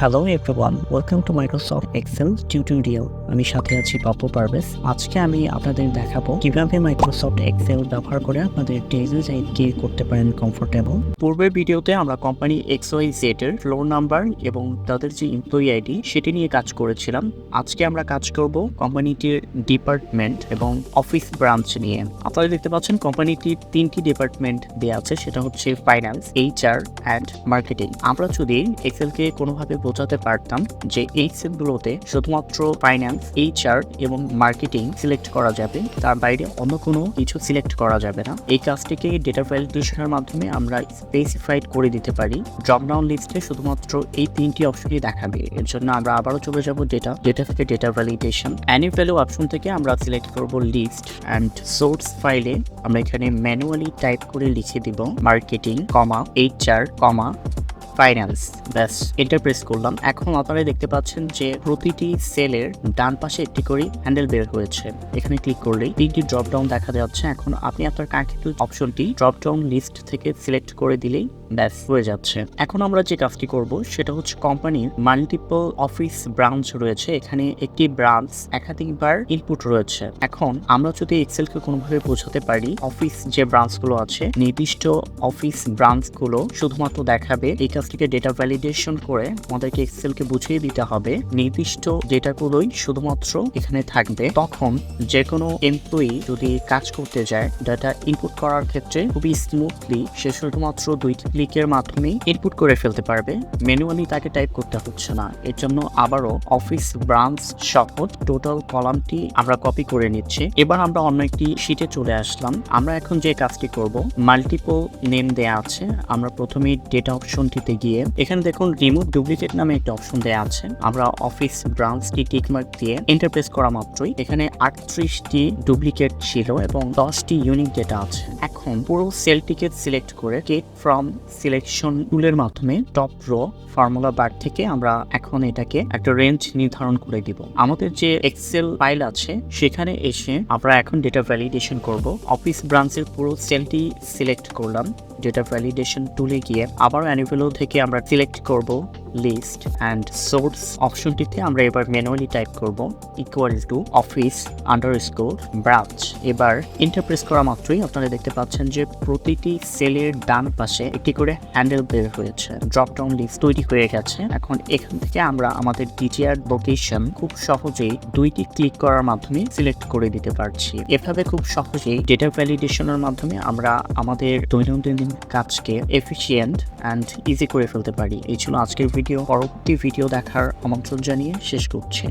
Hello everyone, welcome to Microsoft Excel tutorial. আমি সাথে আছি পাপ্পু পারভেজ। আজকে আমি আপনাদের দেখাবো কিভাবে মাইক্রোসফট এক্সেল ব্যবহার করে আপনাদের ডেইলি লাইফকে করতে পারেন কমফোর্টেবল। পূর্বের ভিডিওতে আমরা কোম্পানি XYZ এর ফ্লোর নাম্বার এবং তাদের যে এমপ্লয়ি আইডি সেটি নিয়ে কাজ করেছিলাম। আজকে আমরা কাজ করব কোম্পানিটির ডিপার্টমেন্ট এবং অফিস ব্রাঞ্চ নিয়ে। আপনারা দেখতে পাচ্ছেন কোম্পানিটির 3টি ডিপার্টমেন্ট দেওয়া আছে, সেটা হচ্ছে ফাইন্যান্স, HR অ্যান্ড মার্কেটিং। আমরা যদি এক্সেলকে কোনোভাবে বোঝাতে পারতাম যে এই সেলগুলোতে শুধুমাত্র ফাইন্যান্স, HR এবং মার্কেটিং সিলেক্ট করা যাবে, তার বাইরে অন্য কোনো কিছু সিলেক্ট করা যাবে না। এই কাজটিকে ডেটা ভ্যালিডেশনের মাধ্যমে আমরা স্পেসিফাইড করে দিতে পারি। ড্রপ ডাউন লিস্টে শুধুমাত্র এই 3টি অপশনই দেখাবে। এর জন্য আমরা আবারও চলে যাব ডেটা থেকে data validation. Any value option থেকে আমরা সিলেক্ট করব লিস্ট অ্যান্ড সোর্স ফাইলে আমরা এখানে ম্যানুয়ালি টাইপ করে লিখে দিব মার্কেটিং, HR, ফাইন্যান্স। ব্যাস, এন্টার প্রেস করলাম। এখন আপনারা দেখতে পাচ্ছেন যে প্রতিটি সেলের ডান পাশে একটি করে হ্যান্ডেল বের হয়েছে। এখানে ক্লিক করলেই 3টি ড্রপ ডাউন দেখা যাচ্ছে। এখন আপনি আপনার কাঙ্ক্ষিত অপশনটি ড্রপ ডাউন লিস্ট থেকে সিলেক্ট করে দিলেই ব্যাস হয়ে যাচ্ছে। এখন আমরা যে কাজটি করব সেটা হচ্ছে কোম্পানির মাল্টিপল অফিস ব্রাঞ্চ রয়েছে, এখানে একটি ব্রাঞ্চ একাধিকবার ইনপুট রয়েছে। এখন আমরা যদি এক্সেলকে কোনোভাবে বোঝাতে পারি অফিস যে ব্রাঞ্চগুলো আছে, নির্দিষ্ট অফিস ব্রাঞ্চগুলো শুধুমাত্র দেখাবে। এই কাজটিকে ডেটা ভ্যালিডেশন করে আমাদেরকে এক্সেলকে বুঝিয়ে দিতে হবে নির্দিষ্ট ডেটাগুলোই শুধুমাত্র এখানে থাকবে। তখন যে কোনো এমপ্লয়ি যদি কাজ করতে যায় ডাটা ইনপুট করার ক্ষেত্রে খুবই স্মুথলি সে শুধুমাত্র 2টি ক্লিকের মাধ্যমে ইনপুট করে ফেলতে পারবে, ম্যানুয়ালি তাকে টাইপ করতে হচ্ছে না। এর জন্য আবারও অফিস ব্রাঞ্চ সহ টোটাল কলামটি আমরা কপি করে নিচ্ছি। এবার আমরা অন্য একটি শীটে চলে আসলাম। আমরা এখন যে কাজটি করব, মাল্টিপল নেম দেয়া আছে। আমরা প্রথমে ডেটা অপশনটিতে গিয়ে এখানে দেখুন রিমুভ ডুপ্লিকেট নামে একটা অপশন দেয়া আছে। আমরা অফিস ব্রাঞ্চটি টিকমার্ক দিয়ে এন্টার প্রেস করা মাত্রই এখানে 38টি ডুপ্লিকেট ছিল এবং 10টি ইউনিক ডেটা আছে। এখন পুরো সেলটিকে সিলেক্ট করে গেট ফ্রম সিলেকশন টুলের মাধ্যমে টপ রো ফর্মুলা বার থেকে আমরা এখন এটাকে একটা রেঞ্জ নির্ধারণ করে দিব। আমাদের যে এক্সেল ফাইল আছে সেখানে এসে আমরা এখন ডেটা ভ্যালিডেশন করব। অফিস ব্রাঞ্চের পুরো সেলটি সিলেক্ট করলাম। ডেটা ভ্যালিডেশন টুলে গিয়ে আবার অ্যানিভ্যালু থেকে আমরা সিলেক্ট করব লিস্ট অ্যান্ড সোর্স অপশনটিতে আমরা এবার ম্যানুয়ালি টাইপ করব equal to office underscore branch. এবার এন্টার প্রেস করা মাত্রই আপনারা দেখতে পাচ্ছেন যে প্রতিটি সেলের ডান পাশে একটি করে হ্যান্ডেল বের হয়েছে, ড্রপ ডাউন লিস্ট তৈরি হয়ে গেছে। এখন এখান থেকে আমরা আমাদের ডিটিআর লোকেশন খুব সহজেই 2টি ক্লিক করার মাধ্যমে সিলেক্ট করে দিতে পারছি। এভাবে খুব সহজেই ডেটা ভ্যালিডেশনের মাধ্যমে আমরা আমাদের দৈনন্দিন কাজকে এফিশিয়েন্ট অ্যান্ড ইজি করে ফেলতে পারি। এই ছিল আজকের ভিডিও। পরবর্তী ভিডিও দেখার আমন্ত্রণ জানিয়ে শেষ করছি।